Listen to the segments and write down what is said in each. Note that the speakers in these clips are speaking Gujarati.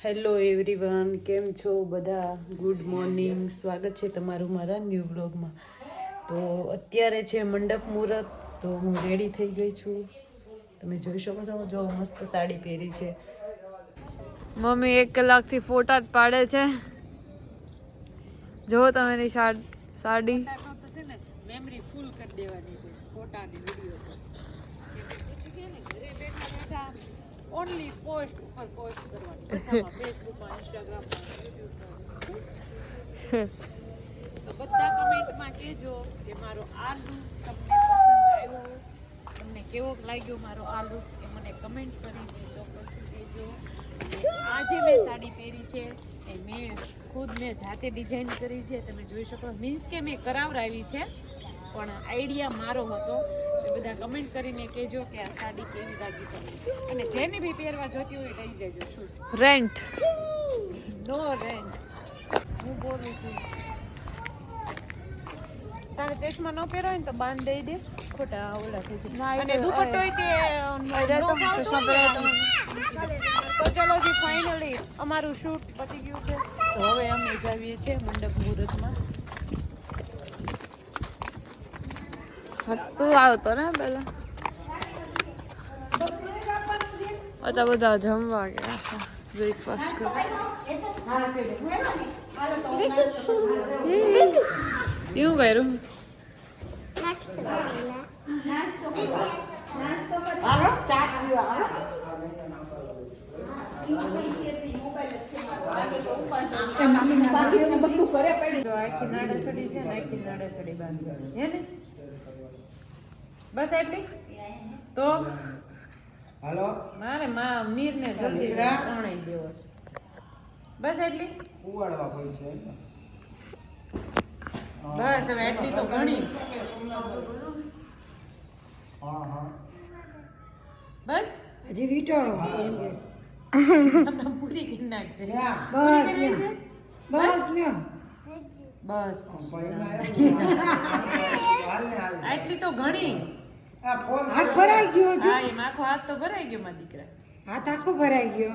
હેલો એવરીવન, કેમ છો બધા? ગુડ મોર્નિંગ, સ્વાગત છે તમારું મારા ન્યૂ બ્લોગમાં. તો અત્યારે છે મંડપ મુહૂર્ત, તો હું રેડી થઈ ગઈ છું. તમે જોઈ શકો છો, જો મસ્ત સાડી પહેરી છે. મમ્મી 1 કલાકથી ફોટા જ પાડે છે. જો તમે એની સાડી મેમરી ફૂલ કરી દેવાની છે ફોટા અને વિડીયો. પછી છે ને ઘરે બેઠા બેઠા ઓનલી પોસ્ટ ઉપર પોસ્ટ કરવાની, ફેસબુકમાં, ઇન્સ્ટાગ્રામમાં, યુટ્યુબમાં. તો બધા કમેન્ટમાં કહેજો કે મારો આ લુક તમને પસંદ આવ્યો, તમને કેવો લાગ્યો મારો આ લુક, એ મને કમેન્ટ કરીને ચોક્કસથી કહેજો. આજે મેં સાડી પહેરી છે એ મેં જાતે ડિઝાઇન કરી છે. તમે જોઈ શકો, મીન્સ કે મેં કરાવરાવી છે, પણ આઈડિયા મારો હતો. બધા કમેન્ટ કરીને કહેજો કે આ સાડી કેવી લાગી તમને, અને જેને બી પહેરવા જોતી હોય લઈ જજો. છૂટ રેન્ટ નો રેન્ટ. હું બોલું છું, તારે ચશ્મા ન પહેરો હોય ને તો બાંધ દઈ દે, ખોટા ઓલા થઈ જાય. અને દુપટ્ટો હોય તે તો ચલો જી, ફાઇનલી અમારું શૂટ પતી ગયું છે. તો હવે અમે જાવીએ છીએ મંડપ મુહૂર્તમાં. તું આવતો ને પેલા. બધા જમવા ગયા છે, બ્રેકફાસ્ટ કરો. એવું કર્યું આખી નાડાસડી છે ને, આખી નાડાસડી બાંધવાની હે ને, બસ એટલી. તો હાલો, મારે મીર ને જલ્દી ત્રણેય દેવો છે, બસ એટલી ઉવાડવા કોઈ છે. બસ હવે એટલી તો ઘણી. બસ હજી વીટોળો પૂરી કરી નાખજે. બસ લ્યો, બસ આટલી તો ઘણી. હાથ ભરાઈ ગયો. હા, એમ આખો હાથ તો ભરાઈ ગયો મારા દીકરા. હાથ આખો ભરાઈ ગયો.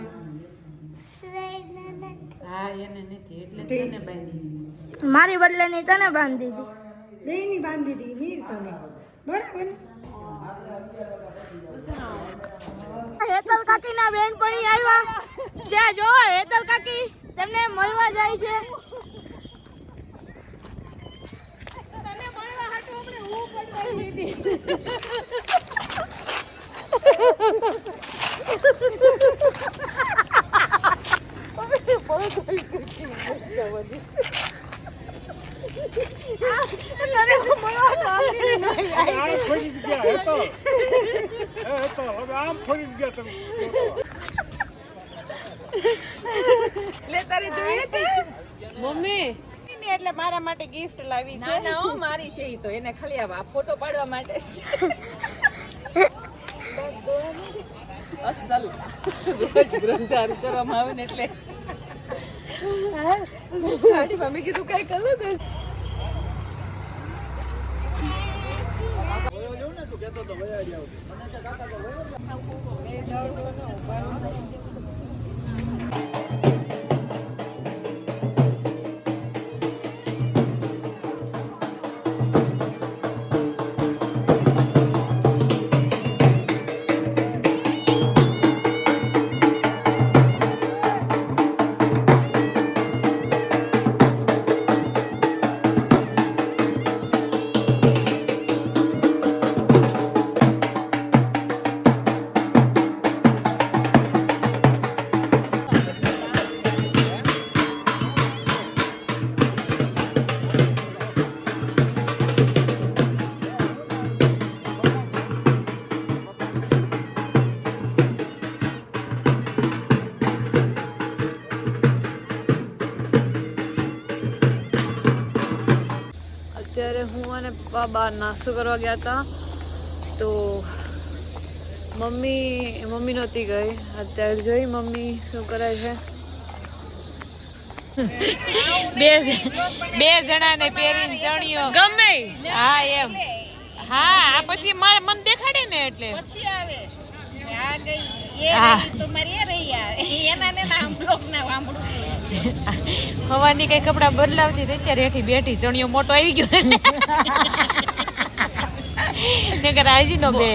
હા, એને નથી એટલે તને બાંધી. મારી બદલે ની તને બાંધી દીધી. બે ની બાંધી દીધી મીર તને, બરાબર. હેતલ કાકી ના બેનપણી આવ્યા છે. જો હેતલ કાકી તેમને મળવા જાય છે. તને મળવા હાટુ આપણે હું પડવા લીધી. મમ્મી એટલે મારા માટે ગિફ્ટ લાવી છે. ના હો, મારી છે ઈ તો. એને ખાલી આ ફોટો પાડવા માટે છે. અસલ ગ્રંથાર કરવામાં આવે ને એટલે સાડીમાં મેં કીધું કઈ કરું તો અત્યારે હું અને પપ્પા બહાર નાસ્તો કરવા ગયા હતા. તો મમ્મી નહોતી ગઈ. અત્યારે જોઈ મમ્મી શું કરે છે. બે જણાને પહેરીને ચણિયો ગમે. હા એમ. હા, આ પછી મને દેખાડે ને એટલે પછી આવે. આ ગઈ હવાની કઈ કપડા બદલાવતી હતી ત્યારે હેઠી બેઠી ચણિયો મોટો આવી ગયો ને રાજી નો બે